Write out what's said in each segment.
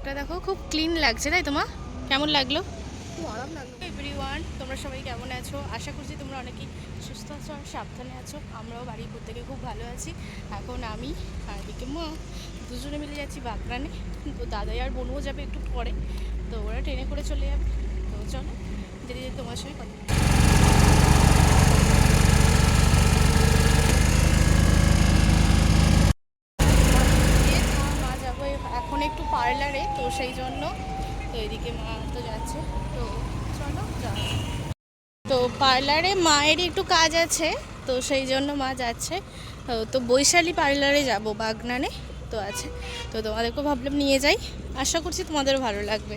এটা দেখো খুব ক্লিন লাগছে, তাই তোমার কেমন লাগলো? খুব আরাম লাগলো। এভরিওয়ান, তোমরা সবাই কেমন আছো? আশা করছি তোমরা অনেকেই সুস্থ আছো আর সাবধানে আছো। আমরাও বাড়ির প্রত্যেকে খুব ভালো আছি। এখন আমি আর এদিকে মা দুজনে মিলে যাচ্ছি বাগনানে। তো দাদাই আর বোনও যাবে একটু পরে, তো ওরা ট্রেনে করে চলে যাবে। তো চলো যেতে যেতে তোমার সঙ্গে কথা। মা যাবো এখন একটু পার্লারে, তো সেই জন্য তো এদিকে মা তো যাচ্ছে। তো চলো যাওয়া যাক। তো পার্লারে মায়েরই একটু কাজ আছে, তো সেই জন্য মা যাচ্ছে। তো বৈশালী পার্লারে যাব বাগনানে, তো আছে। তো তোমাদেরকেও ভাবলাম নিয়ে যাই, আশা করছি তোমাদেরও ভালো লাগবে।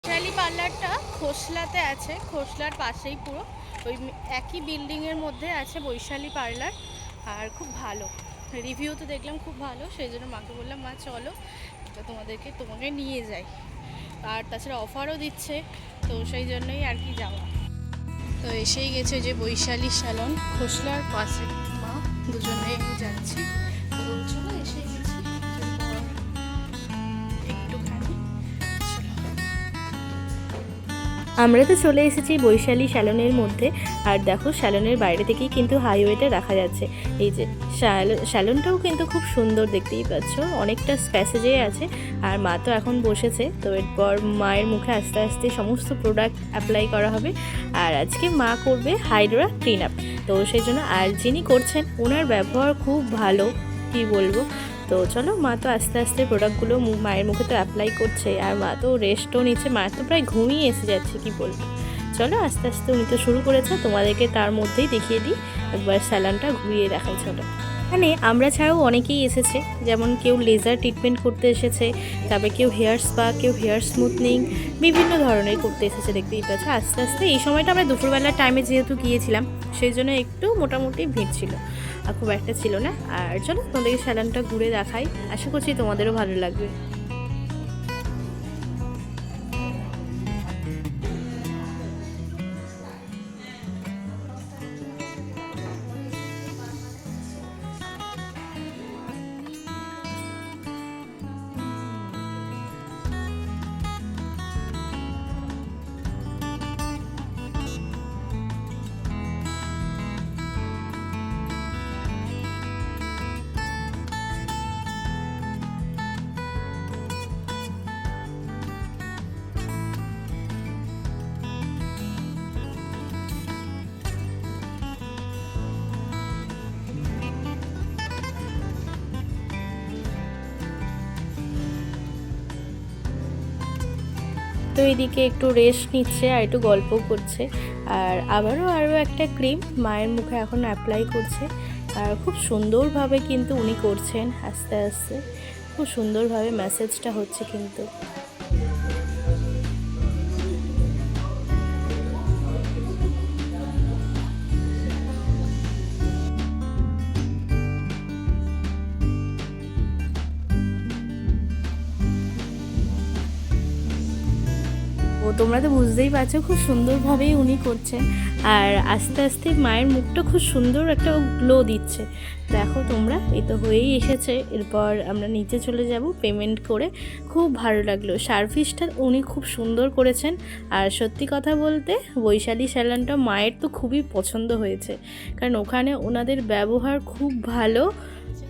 বৈশালী পার্লারটা খোসলাতে আছে, খোসলার পাশেই পুরো ওই একই বিল্ডিংয়ের মধ্যে আছে বৈশালী পার্লার। আর খুব ভালো রিভিউ তো দেখলাম, খুব ভালো। সেই জন্য মাকে বললাম মা চলো, তো তোমাকে নিয়ে যাই। আর তাছাড়া অফারও দিচ্ছে, তো সেই জন্যই আর কি যাওয়া। তো এসেই গেছে যে বৈশালী স্যালন, খোসলার পাশে। মা দুজনে যাচ্ছি, তো চলো এসেই গেছি। একটুখানি চলো। আমরা তো চলে এসেছি বৈশালী স্যালনের মধ্যে। আর দেখো স্যালনের বাইরে থেকেই কিন্তু হাইওয়েটা দেখা যাচ্ছে। এই যে স্যালনটাও কিন্তু খুব সুন্দর, দেখতেই পাচ্ছ অনেকটা স্প্যাসেজে আছে। আর মা তো এখন বসেছে, তো এরপর মায়ের মুখে আস্তে আস্তে সমস্ত প্রোডাক্ট অ্যাপ্লাই করা হবে। আর আজকে মা করবে হাইড্রা ক্লিন আপ, তো সেই জন্য আর যিনি করছেন ওনার ব্যবহার খুব ভালো, কি বলবো। তো চলো, মা তো আস্তে আস্তে প্রোডাক্টগুলো মায়ের মুখে তো অ্যাপ্লাই করছে, আর মা তো রেস্টও নিচ্ছে। মা তো প্রায় ঘুমিয়ে এসে যাচ্ছে, কি বলবো। চলো আস্তে আস্তে উনি তো শুরু করেছে, তোমাদেরকে তার মধ্যেই দেখিয়ে দিই, একবার স্যালনটা ঘুরিয়ে দেখাই। চলো, এখানে আমরা ছাড়াও অনেকেই এসেছে, যেমন কেউ লেজার ট্রিটমেন্ট করতে এসেছে, তারপরে কেউ হেয়ার স্পা, কেউ হেয়ার স্মুথনিং, বিভিন্ন ধরনের করতে এসেছে, দেখতেই পাচ্ছ। আস্তে আস্তে এই সময়টা আমরা দুপুরবেলার টাইমে যেহেতু গিয়েছিলাম, সেই জন্য একটু মোটামুটি ভিড় ছিল, আর খুব একটা ছিল না। আর চলো তোমাদেরকে স্যালনটা ঘুরে দেখাই, আশা করছি তোমাদেরও ভালো লাগবে। তো এদিকে একটু রেস্ট নিচ্ছে আর একটু গল্প করছে। আর আরও একটা ক্রিম মায়ের মুখে এখন অ্যাপ্লাই করছে। আর খুব সুন্দরভাবে কিন্তু উনি করছেন, আস্তে আস্তে খুব সুন্দরভাবে ম্যাসেজটা হচ্ছে কিন্তু। ও তোমরা তো বুঝতেই পারছো খুব সুন্দরভাবেই উনি করছেন। আর আস্তে আস্তে মায়ের মুখটা খুব সুন্দর একটা গ্লো দিচ্ছে। দেখো তোমরা, এই তো হয়েই এসেছে। এরপর আমরা নিচে চলে যাব পেমেন্ট করে। খুব ভালো লাগলো, সার্ভিসটা উনি খুব সুন্দর করেছেন। আর সত্যি কথা বলতে বৈশালী স্যালনটা মায়ের তো খুবই পছন্দ হয়েছে, কারণ ওখানে ওনাদের ব্যবহার খুব ভালো।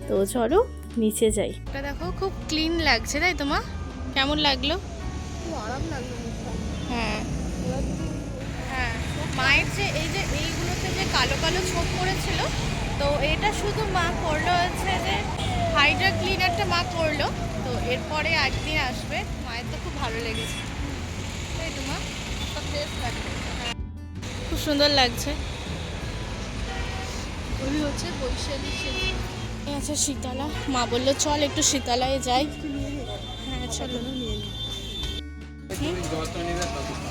তো চলো নিচে যাই। এটা দেখো খুব ক্লিন লাগছে, তাই তোমার কেমন লাগলো? খুব আরাম লাগলো। হ্যাঁ হ্যাঁ, মায়ের যে এইগুলোতে যে কালো কালো ছোপ পড়েছিল, তো এটা শুধু মা করলো হচ্ছে যে হাইড্রা ক্লিনারটা মা করলো। তো এরপরে একদিন আসবে, মায়ের তো খুব ভালো লেগেছে, তাই তো মা? খুব সুন্দর লাগছে। ওই হচ্ছে বৈশালী আচ্ছা শীতলা, মা বললো চল একটু শীতলায় যাই। হ্যাঁ চলো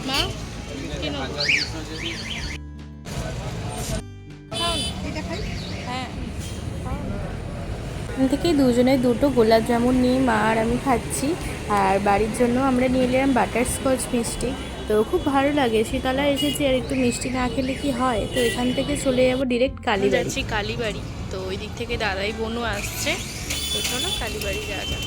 মা, কি নেবো? হ্যাঁ, এখান থেকে দুজনে দুটো গোলাপ জামুন নিয়ে মা আর আমি খাচ্ছি। আর বাড়ির জন্য আমরা নিয়ে এলাম বাটারস্কচ মিষ্টি। তো খুব ভালো লাগে, শীতলা এসেছি আর একটু মিষ্টি না খেলে কি হয়। তো এখান থেকে চলে যাবো ডিরেক্ট কালীবাড়ি। যাচ্ছি কালীবাড়ি। তো ওই দিক থেকে দাদাই বোনও আসছে, তো চলো কালীবাড়ি যাওয়া যাক।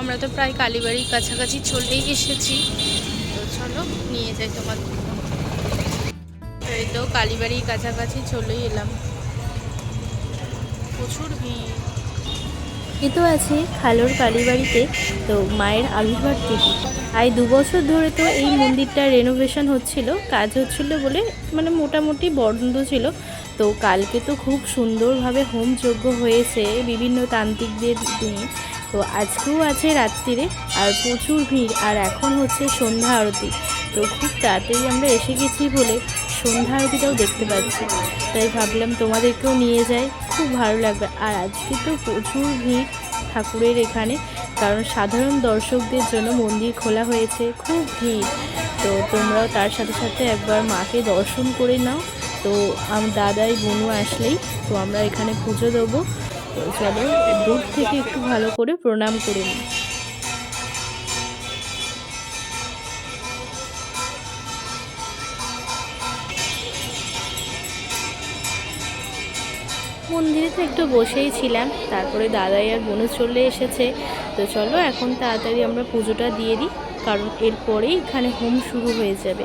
আমরা তো প্রায় কালীবাড়ির কাছাকাছি চলেই এসেছি, তো চলো নিয়ে যাই তোমাদের। এই তো কালীবাড়ির কাছাকাছি চলেই এলাম, প্রচুর ভিড়। এ তো আছে খালোর কালীবাড়িতে, তো মায়ের আবির্ভাব তিথি। আজ 2 বছর ধরে তো এই মন্দিরটা রেনোভেশন হচ্ছিল, কাজ হচ্ছিল বলে মানে মোটামুটি বন্ধ ছিল। তো কালকে তো খুব সুন্দরভাবে হোম যজ্ঞ হয়েছে বিভিন্ন তান্ত্রিকদের নিয়ে। তো আজকেও আছে রাত্রিরে, আর প্রচুর ভিড়। আর এখন হচ্ছে সন্ধ্যা আরতি, তো খুব তাড়াতাড়ি আমরা এসে গেছি বলে সন্ধ্যা আরতিটাও দেখতে পাচ্ছি। তাই ভাবলাম তোমাদেরকেও নিয়ে যাই, খুব ভালো লাগবে। আর আজকে তো প্রচুর ভিড় ঠাকুরের এখানে, কারণ সাধারণ দর্শকদের জন্য মন্দির খোলা হয়েছে, খুব ভিড়। তো তোমরাও তার সাথে সাথে একবার মাকে দর্শন করে নাও। তো দাদাই বনু আসলেই তো আমরা এখানে পুজো দেবো। তো চলো দূর থেকে একটু ভালো করে প্রণাম করে নিই। মন্দিরে তো একটু বসেই ছিলাম, তারপরে দাদাই আর বোনও চলে এসেছে। তো চলো এখন তাড়াতাড়ি আমরা পুজোটা দিয়ে দিই, কারণ এরপরেই এখানে হোম শুরু হয়ে যাবে,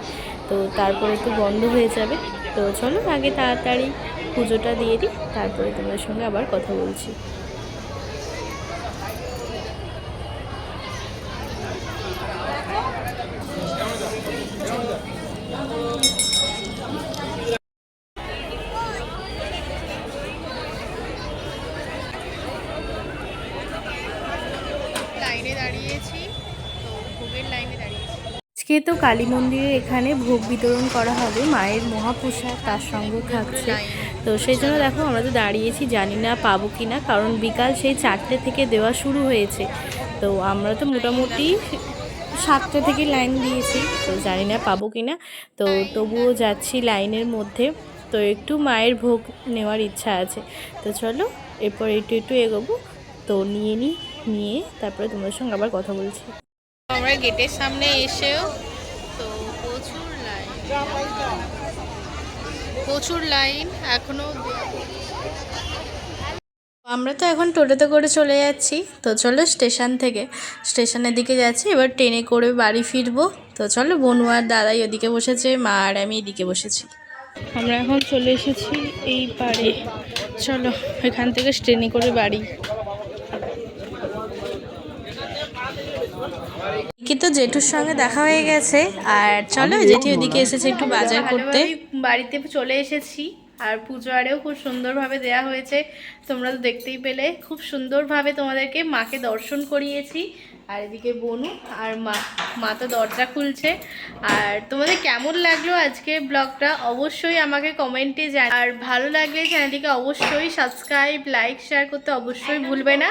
তো তারপরে তো বন্ধ হয়ে যাবে। তো চলো আগে তাড়াতাড়ি পুজোটা দিয়ে দিই, তারপরে তোমাদের সঙ্গে আবার কথা বলছি। লাইনে দাঁড়িয়েছি, তো ভোগের লাইনে দাঁড়িয়েছি। আজকে তো কালী মন্দিরের এখানে ভোগ বিতরণ করা হবে, মায়ের মহাপ্রসাদ তার সঙ্গে থাকছে। তো সেই জন্য দেখো আমরা তো দাঁড়িয়েছি, জানি না পাবো কি না, কারণ বিকাল সেই 4টে থেকে দেওয়া শুরু হয়েছে। তো আমরা তো মোটামুটি 7টে থেকে লাইন দিয়েছি, তো জানি না পাবো কি না। তো তবুও যাচ্ছি লাইনের মধ্যে, তো একটু মায়ের ভোগ নেওয়ার ইচ্ছা আছে। তো চলো এরপর একটু একটু এগোবো, তো নিয়ে তারপরে তোমাদের সঙ্গে আবার কথা বলছি। আমরা গেটের সামনে এসেও তো প্রচুর লাইন এখনো। আমরা তো এখন টোটোতে করে চলে যাচ্ছি, তো চলো স্টেশনের দিকে যাচ্ছি, এবার ট্রেনে করে বাড়ি ফিরবো। তো চলো বনু আর দাদাই ওদিকে বসেছে, মা আর আমি এদিকে বসেছি। আমরা এখন চলে এসেছি এই পারে, চলো এখান থেকে ট্রেনে করে বাড়ি। কি তো জেঠুর সঙ্গে দেখা হয়ে গেছে, আর চলো জেঠি ওদিকে এসেছে একটু বাজার করতে। বাড়িতে চলে এসেছি, আর পুজো আরেও খুব সুন্দরভাবে দেয়া হয়েছে, তোমরা তো দেখতেই পেলে। খুব সুন্দরভাবে তোমাদেরকে মাকে দর্শন করিয়েছি। আর এদিকে বনু আর মা তো দরজা খুলছে। আর তোমাদের কেমন লাগলো আজকে ব্লগটা অবশ্যই আমাকে কমেন্টে জানাও, আর ভালো লাগলে চ্যানেলটিকে অবশ্যই সাবস্ক্রাইব, লাইক, শেয়ার করতে অবশ্যই ভুলবে না।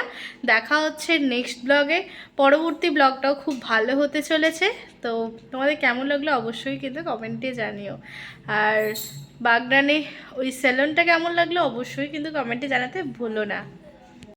দেখা হচ্ছে নেক্সট ব্লগে, পরবর্তী ব্লগটাও খুব ভালো হতে চলেছে। তো তোমাদের কেমন লাগলো অবশ্যই কিন্তু কমেন্টে জানিও। আর বাগনানে ওই সেলুনটা কেমন লাগলো অবশ্যই কিন্তু কমেন্টে জানাতে ভুলো না।